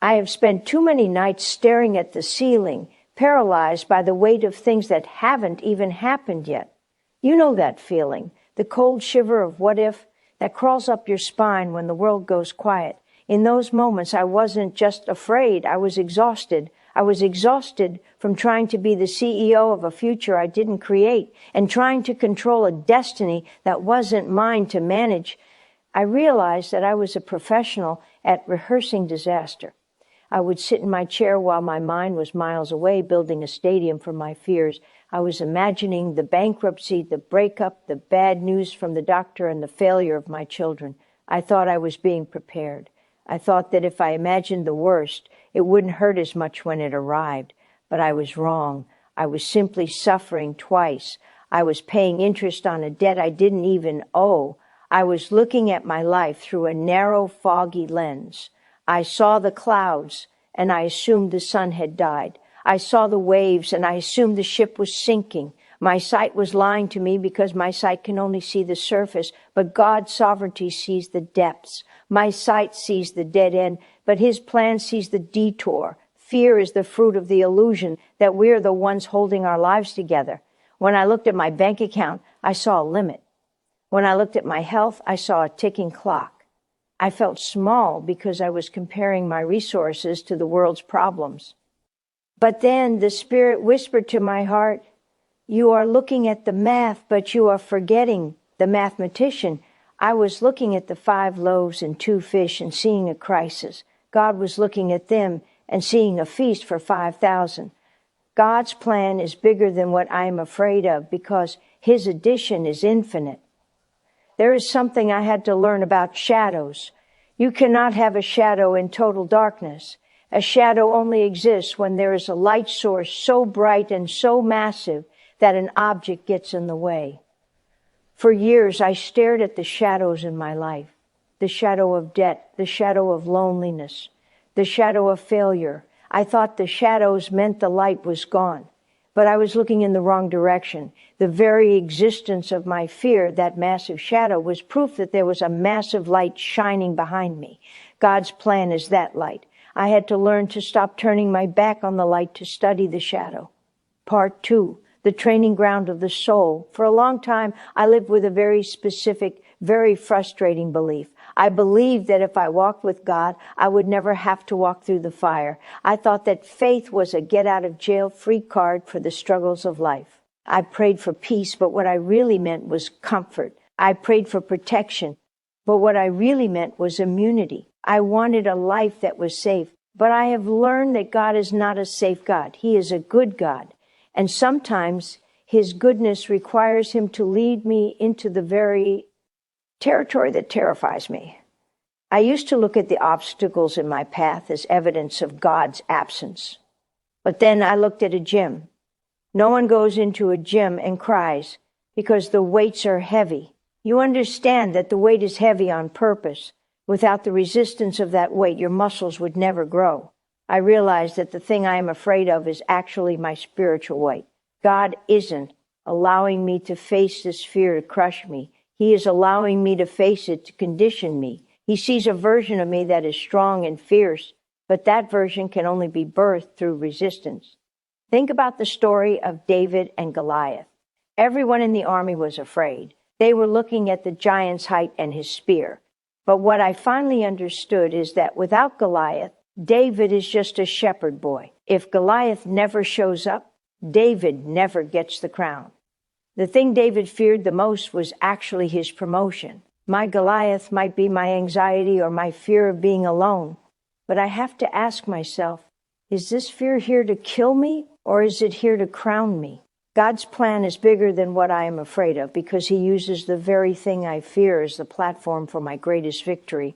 I have spent too many nights staring at the ceiling, paralyzed by the weight of things that haven't even happened yet. You know that feeling, the cold shiver of what if that crawls up your spine when the world goes quiet. In those moments, I wasn't just afraid, I was exhausted. I was exhausted from trying to be the CEO of a future I didn't create and trying to control a destiny that wasn't mine to manage. I realized that I was a professional at rehearsing disaster. I would sit in my chair while my mind was miles away, building a stadium for my fears. I was imagining the bankruptcy, the breakup, the bad news from the doctor, and the failure of my children. I thought I was being prepared. I thought that if I imagined the worst, it wouldn't hurt as much when it arrived. But I was wrong. I was simply suffering twice. I was paying interest on a debt I didn't even owe. I was looking at my life through a narrow, foggy lens. I saw the clouds, and I assumed the sun had died. I saw the waves, and I assumed the ship was sinking. My sight was lying to me because my sight can only see the surface, but God's sovereignty sees the depths. My sight sees the dead end, but His plan sees the detour. Fear is the fruit of the illusion that we're the ones holding our lives together. When I looked at my bank account, I saw a limit. When I looked at my health, I saw a ticking clock. I felt small because I was comparing my resources to the world's problems. But then the Spirit whispered to my heart, "You are looking at the math, but you are forgetting the mathematician." I was looking at the 5 loaves and 2 fish and seeing a crisis. God was looking at them and seeing a feast for 5,000. God's plan is bigger than what I am afraid of because His addition is infinite. There is something I had to learn about shadows. You cannot have a shadow in total darkness. A shadow only exists when there is a light source so bright and so massive that an object gets in the way. For years, I stared at the shadows in my life. The shadow of debt, the shadow of loneliness, the shadow of failure. I thought the shadows meant the light was gone. But I was looking in the wrong direction. The very existence of my fear, that massive shadow, was proof that there was a massive light shining behind me. God's plan is that light. I had to learn to stop turning my back on the light to study the shadow. Part 2, the training ground of the soul. For a long time, I lived with a very specific, very frustrating belief. I believed that if I walked with God, I would never have to walk through the fire. I thought that faith was a get-out-of-jail-free card for the struggles of life. I prayed for peace, but what I really meant was comfort. I prayed for protection, but what I really meant was immunity. I wanted a life that was safe, but I have learned that God is not a safe God. He is a good God, and sometimes His goodness requires Him to lead me into the very territory that terrifies me. I used to look at the obstacles in my path as evidence of God's absence. But then I looked at a gym. No one goes into a gym and cries because the weights are heavy. You understand that the weight is heavy on purpose. Without the resistance of that weight, your muscles would never grow. I realized that the thing I am afraid of is actually my spiritual weight. God isn't allowing me to face this fear to crush me. He is allowing me to face it to condition me. He sees a version of me that is strong and fierce, but that version can only be birthed through resistance. Think about the story of David and Goliath. Everyone in the army was afraid. They were looking at the giant's height and his spear. But what I finally understood is that without Goliath, David is just a shepherd boy. If Goliath never shows up, David never gets the crown. The thing David feared the most was actually his promotion. My Goliath might be my anxiety or my fear of being alone. But I have to ask myself, is this fear here to kill me or is it here to crown me? God's plan is bigger than what I am afraid of because He uses the very thing I fear as the platform for my greatest victory.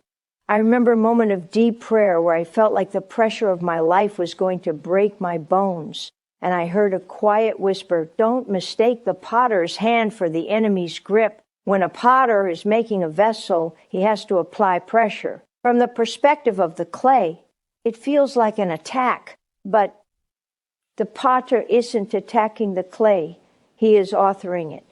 I remember a moment of deep prayer where I felt like the pressure of my life was going to break my bones. And I heard a quiet whisper, "Don't mistake the potter's hand for the enemy's grip. When a potter is making a vessel, he has to apply pressure. From the perspective of the clay, it feels like an attack, but the potter isn't attacking the clay. He is authoring it.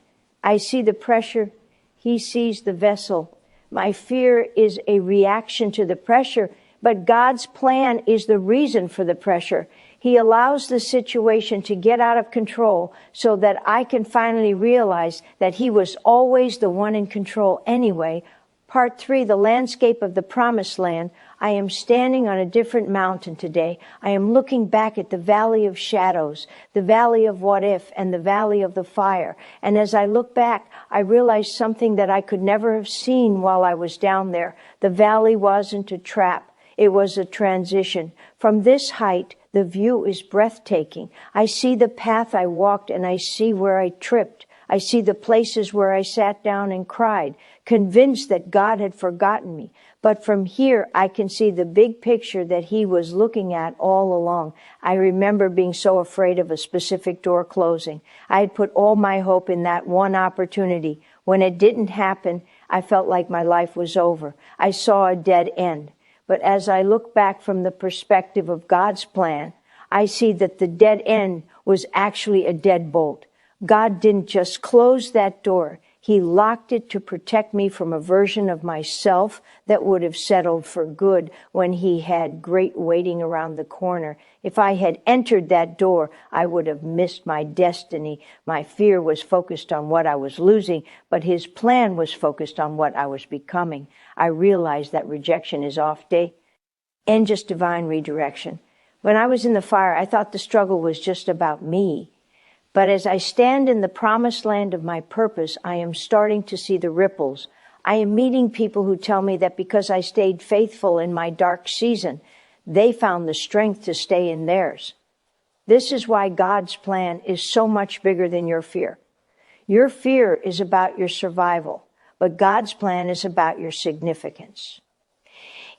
I see the pressure. He sees the vessel. My fear is a reaction to the pressure, But God's plan is the reason for the pressure. He allows the situation to get out of control so that I can finally realize that He was always the one in control anyway. Part 3, the landscape of the promised land. I am standing on a different mountain today. I am looking back at the valley of shadows, the valley of what if, and the valley of the fire. And as I look back, I realize something that I could never have seen while I was down there. The valley wasn't a trap. It was a transition. From this height, the view is breathtaking. I see the path I walked and I see where I tripped. I see the places where I sat down and cried, convinced that God had forgotten me. But from here, I can see the big picture that He was looking at all along. I remember being so afraid of a specific door closing. I had put all my hope in that one opportunity. When it didn't happen, I felt like my life was over. I saw a dead end. But as I look back from the perspective of God's plan, I see that the dead end was actually a deadbolt. God didn't just close that door. He locked it to protect me from a version of myself that would have settled for good when He had great waiting around the corner. If I had entered that door, I would have missed my destiny. My fear was focused on what I was losing, but His plan was focused on what I was becoming. I realized that rejection is off day and just divine redirection. When I was in the fire, I thought the struggle was just about me. But as I stand in the promised land of my purpose, I am starting to see the ripples. I am meeting people who tell me that because I stayed faithful in my dark season, they found the strength to stay in theirs. This is why God's plan is so much bigger than your fear. Your fear is about your survival, but God's plan is about your significance.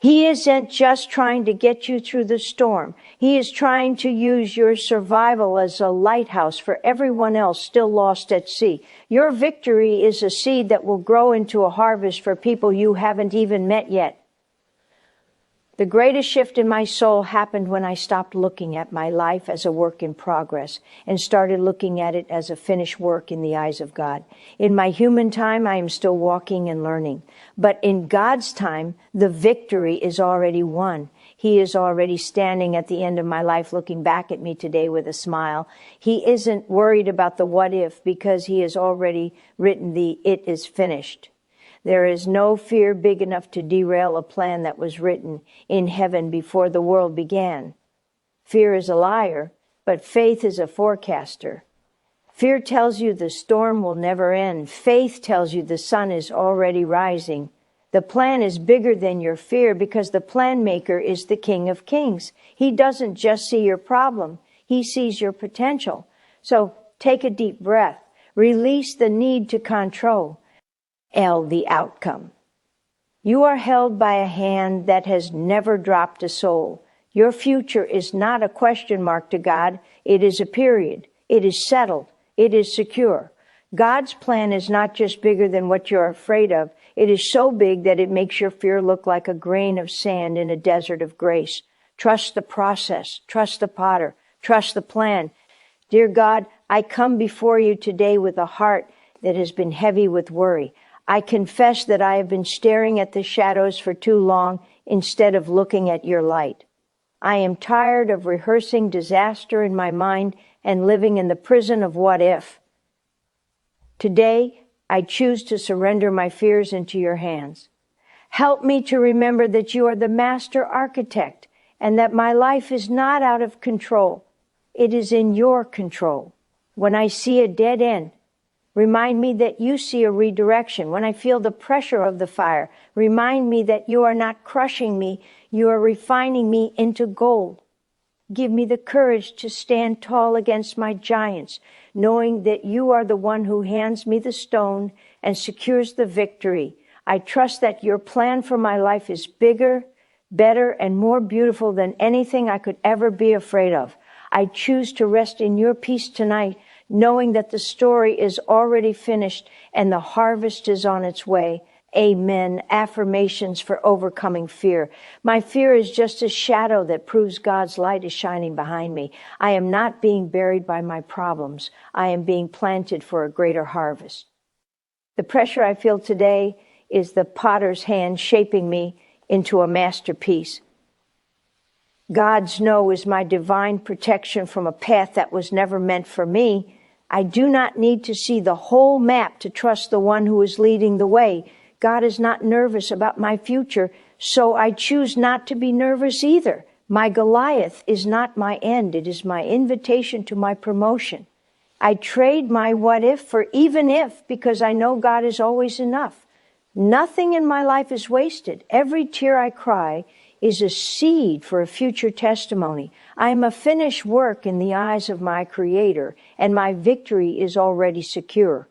He isn't just trying to get you through the storm. He is trying to use your survival as a lighthouse for everyone else still lost at sea. Your victory is a seed that will grow into a harvest for people you haven't even met yet. The greatest shift in my soul happened when I stopped looking at my life as a work in progress and started looking at it as a finished work in the eyes of God. In my human time, I am still walking and learning. But in God's time, the victory is already won. He is already standing at the end of my life looking back at me today with a smile. He isn't worried about the what if because He has already written the it is finished. There is no fear big enough to derail a plan that was written in heaven before the world began. Fear is a liar, but faith is a forecaster. Fear tells you the storm will never end. Faith tells you the sun is already rising. The plan is bigger than your fear because the plan maker is the King of Kings. He doesn't just see your problem. He sees your potential. So take a deep breath. Release the need to control. The outcome. You are held by a hand that has never dropped a soul. Your future is not a question mark to God. It is a period. It is settled. It is secure. God's plan is not just bigger than what you're afraid of. It is so big that it makes your fear look like a grain of sand in a desert of grace. Trust the process. Trust the potter. Trust the plan. Dear God, I come before you today with a heart that has been heavy with worry. I confess that I have been staring at the shadows for too long instead of looking at your light. I am tired of rehearsing disaster in my mind and living in the prison of what if. Today, I choose to surrender my fears into your hands. Help me to remember that you are the master architect and that my life is not out of control. It is in your control. When I see a dead end, remind me that you see a redirection. When I feel the pressure of the fire, remind me that you are not crushing me, you are refining me into gold. Give me the courage to stand tall against my giants, knowing that you are the one who hands me the stone and secures the victory. I trust that your plan for my life is bigger, better, and more beautiful than anything I could ever be afraid of. I choose to rest in your peace tonight, knowing that the story is already finished and the harvest is on its way. Amen. Affirmations for overcoming fear. My fear is just a shadow that proves God's light is shining behind me. I am not being buried by my problems. I am being planted for a greater harvest. The pressure I feel today is the potter's hand shaping me into a masterpiece. God's no is my divine protection from a path that was never meant for me. I do not need to see the whole map to trust the one who is leading the way. God is not nervous about my future, so I choose not to be nervous either. My Goliath is not my end. It is my invitation to my promotion. I trade my what if for even if because I know God is always enough. Nothing in my life is wasted. Every tear I cry is a seed for a future testimony. I am a finished work in the eyes of my Creator, and my victory is already secure.